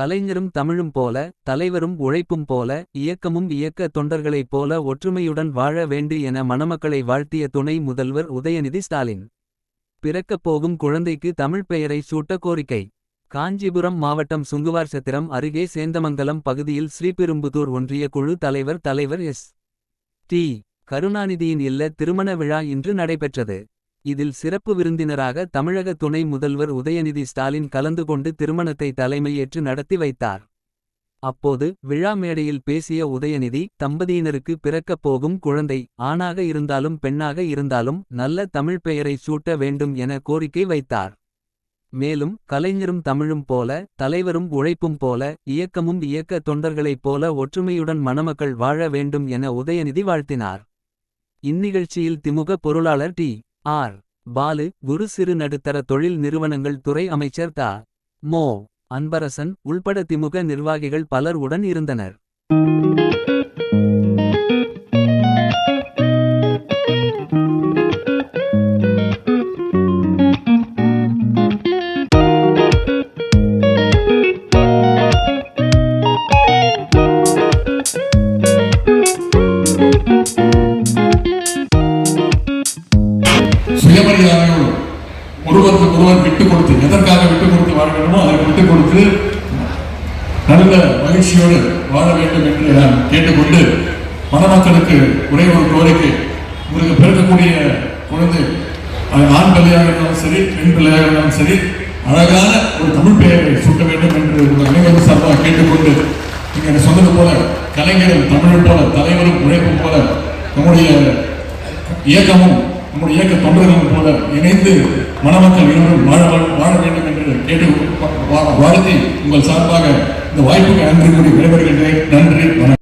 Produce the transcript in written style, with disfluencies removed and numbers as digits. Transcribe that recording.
கலைஞரும் தமிழும் போல, தலைவரும் உழைப்பும் போல, இயக்கமும் இயக்க தொண்டர்களைப் போல ஒற்றுமையுடன் வாழ வேண்டு என மணமக்களை வாழ்த்திய துணை முதல்வர் உதயநிதி ஸ்டாலின். பிறக்கப் போகும் குழந்தைக்கு தமிழ் பெயரை சூட்ட கோரிக்கை. காஞ்சிபுரம் மாவட்டம் சுங்குவார்சத்திரம் அருகே சேந்தமங்கலம் பகுதியில் ஸ்ரீபெரும்புதூர் ஒன்றிய குழு தலைவர் எஸ். டி. கருணாநிதியின் இல்ல திருமண விழா இன்று நடைபெற்றது. இதில் சிறப்பு விருந்தினராக தமிழக துணை முதல்வர் உதயநிதி ஸ்டாலின் கலந்து கொண்டு திருமணத்தை தலைமையேற்று நடத்தி வைத்தார். அப்போது விழா மேடையில் பேசிய உதயநிதி, தம்பதியினருக்கு பிறக்கப் போகும் குழந்தை ஆணாக இருந்தாலும் பெண்ணாக இருந்தாலும் நல்ல தமிழ் பெயரை சூட்ட வேண்டும் என கோரிக்கை வைத்தார். மேலும் கலைஞரும் தமிழும் போல, தலைவரும் உழைப்பும் போல, இயக்கமும் இயக்க தொண்டர்களைப் போல ஒற்றுமையுடன் மணமக்கள் வாழ வேண்டும் என உதயநிதி வாழ்த்தினார். இந்நிகழ்ச்சியில் திமுக பொருளாளர் டி. ஆர். பாலு, குரு சிறு நடுத்தர தொழில் நிறுவனங்கள் துறை அமைச்சர் தா. மோ. அன்பரசன் உள்பட திமுக நிர்வாகிகள் பலர் உடன் இருந்தனர். சுயமரியாதையோடு ஒருவருக்கு ஒருவர் விட்டுக் கொடுத்து, எதற்காக விட்டுக் கொடுத்து வாழ வேண்டுமோ அதற்கு விட்டுக் கொடுத்து நல்ல மகிழ்ச்சியோடு வாழ வேண்டும் என்று நான் கேட்டுக்கொண்டு, மணமக்களுக்கு ஒரே ஒரு கோரிக்கை. உங்களுக்கு பிறக்கக்கூடிய குழந்தை ஆண் பிள்ளையாக இருந்தாலும் சரி, பெண் பிள்ளையாக இருந்தாலும் சரி, அழகான ஒரு தமிழ் பெயரை சூட்ட வேண்டும் என்று உங்கள் அனைவரும் சார்பாக கேட்டுக்கொண்டு, நீங்கள் சொன்னது போல கலைஞரும் தமிழ் போல, தலைவரும் உழைப்பும் போல, நம்முடைய இயக்கமும் நம்முடைய இயக்க தொண்டர்களும் போல இணைந்து மணமக்கள் இருவரும் வாழ வேண்டும் என்று கேட்டு வாழ்த்தி உங்கள் சார்பாக இந்த வாய்ப்புக்கு நன்றி கூறி விடைபெறுகின்றேன். நன்றி, வணக்கம்.